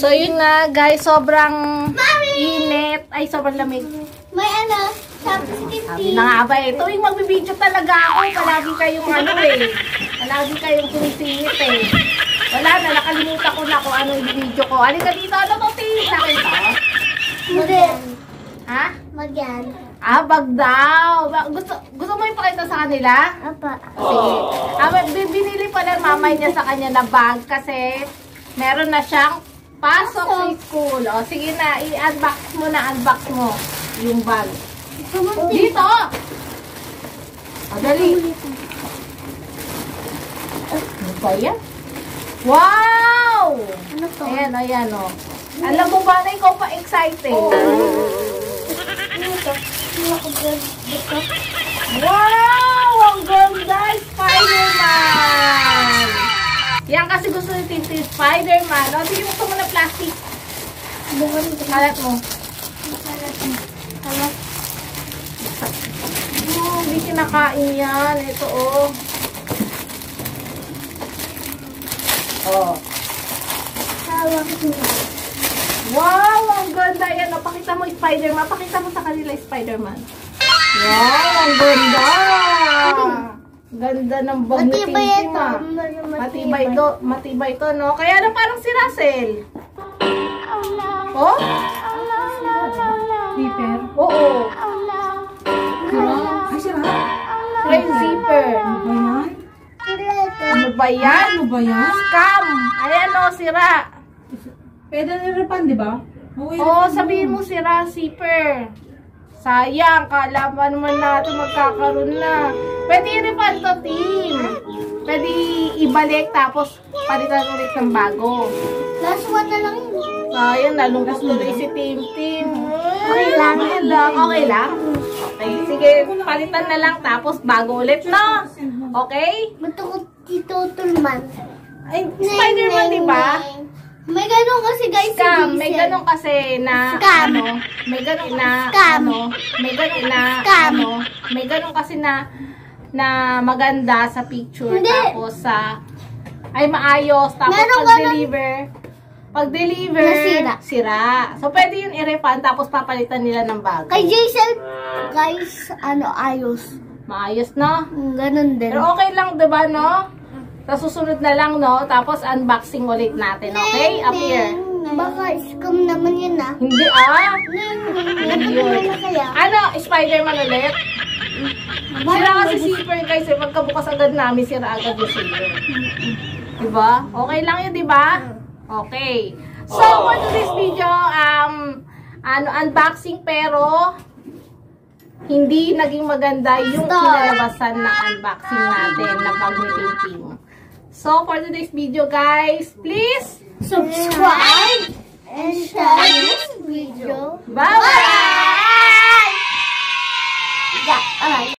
So, yun nga, guys. Sobrang init. Ay, sobrang lamig. May ano, Sabi na nga ba eh. Tuwing magbibideo talaga ako, palagi kayong ano eh. Palagi kayong sumisingit eh. Wala na, nakalimutan ko na kung ano yung video ko. Halika dito, ano to, tingin sa akin to? Hindi. Ha? Magyan. Ah, bag daw. Gusto mo ipakita sa kanila? Apa. Sige. Binili pa ng mamay niya sa kanya na bag kasi meron na siyang pasok sa school. O, sige na, i-unbox mo na, unbox mo yung bag. Dito! O, dali. Ano ba yan? Wow! Ano to? Ayan, ayan, o. Alam mo ba na ikaw pa excited? Ano to? Wow! Ang ganda! Spider-Man! Yan kasi gusto ni Tintin Spider-Man. O, sige mo na plastic. Kalat mo. Kalat. Oh, hindi kinakain yan. Ito, oh. Oh. Hawak mo. Wow! Ang ganda yan. O, pakita mo Spider-Man. Pakita mo sa kanila Spider-Man. Wow! Ang ganda! Ganda ng bag ni Tintin, ah. Matibay ito, no? Kaya na parang si Russell. Oh? Zipper? Oo. Ay, sira? Plain zipper. Ano ba yan? Ano ba yan? Scam! Ayan, o, sira. Pwede niripan, di ba? Oo, sabihin mo sira, zipper. Sayang, kala pa naman natin magkakaroon na. Pwede i-refund to, team. Pwede ibalik, tapos palitan ulit ng bago. Last one na lang yun. Sayang, nalungkot tuloy si Tim. Okay lang. Okay lang? Okay, sige, palitan na lang, tapos bago ulit, no? Okay? Gusto ko titutulman. Ay, Spider-Man, di ba? May ganun kasi guys. Scam, may ganun kasi na Scam. ano, may ganun na Scam. ano, may ganun na Scam. ano, may ganun kasi na maganda sa picture. Hindi. Tapos sa ay maayos, tapos Meron pag-deliver Nasira. sira. So pwede yun i-refund, tapos papalitan nila ng bago. Kay Jason, guys, ano, ayos. Maayos, no? Ganun din. Pero okay lang, 'di ba, no? Sa susunod na lang, no? Tapos unboxing ulit natin, okay? Up here. Baka scam naman yun, ah. Hindi, Hindi yun. Kaya. Ano, Spider-Man ulit? Sira kasi zipper, guys. Eh. Pagkabukas agad namin, sira agad yung zipper. Diba? Okay lang yun, diba? Okay. So, for today's video, unboxing, pero hindi naging maganda yung kinalabasan na unboxing natin na bag ni Tintin. So, for today's video, guys, please Subscribe!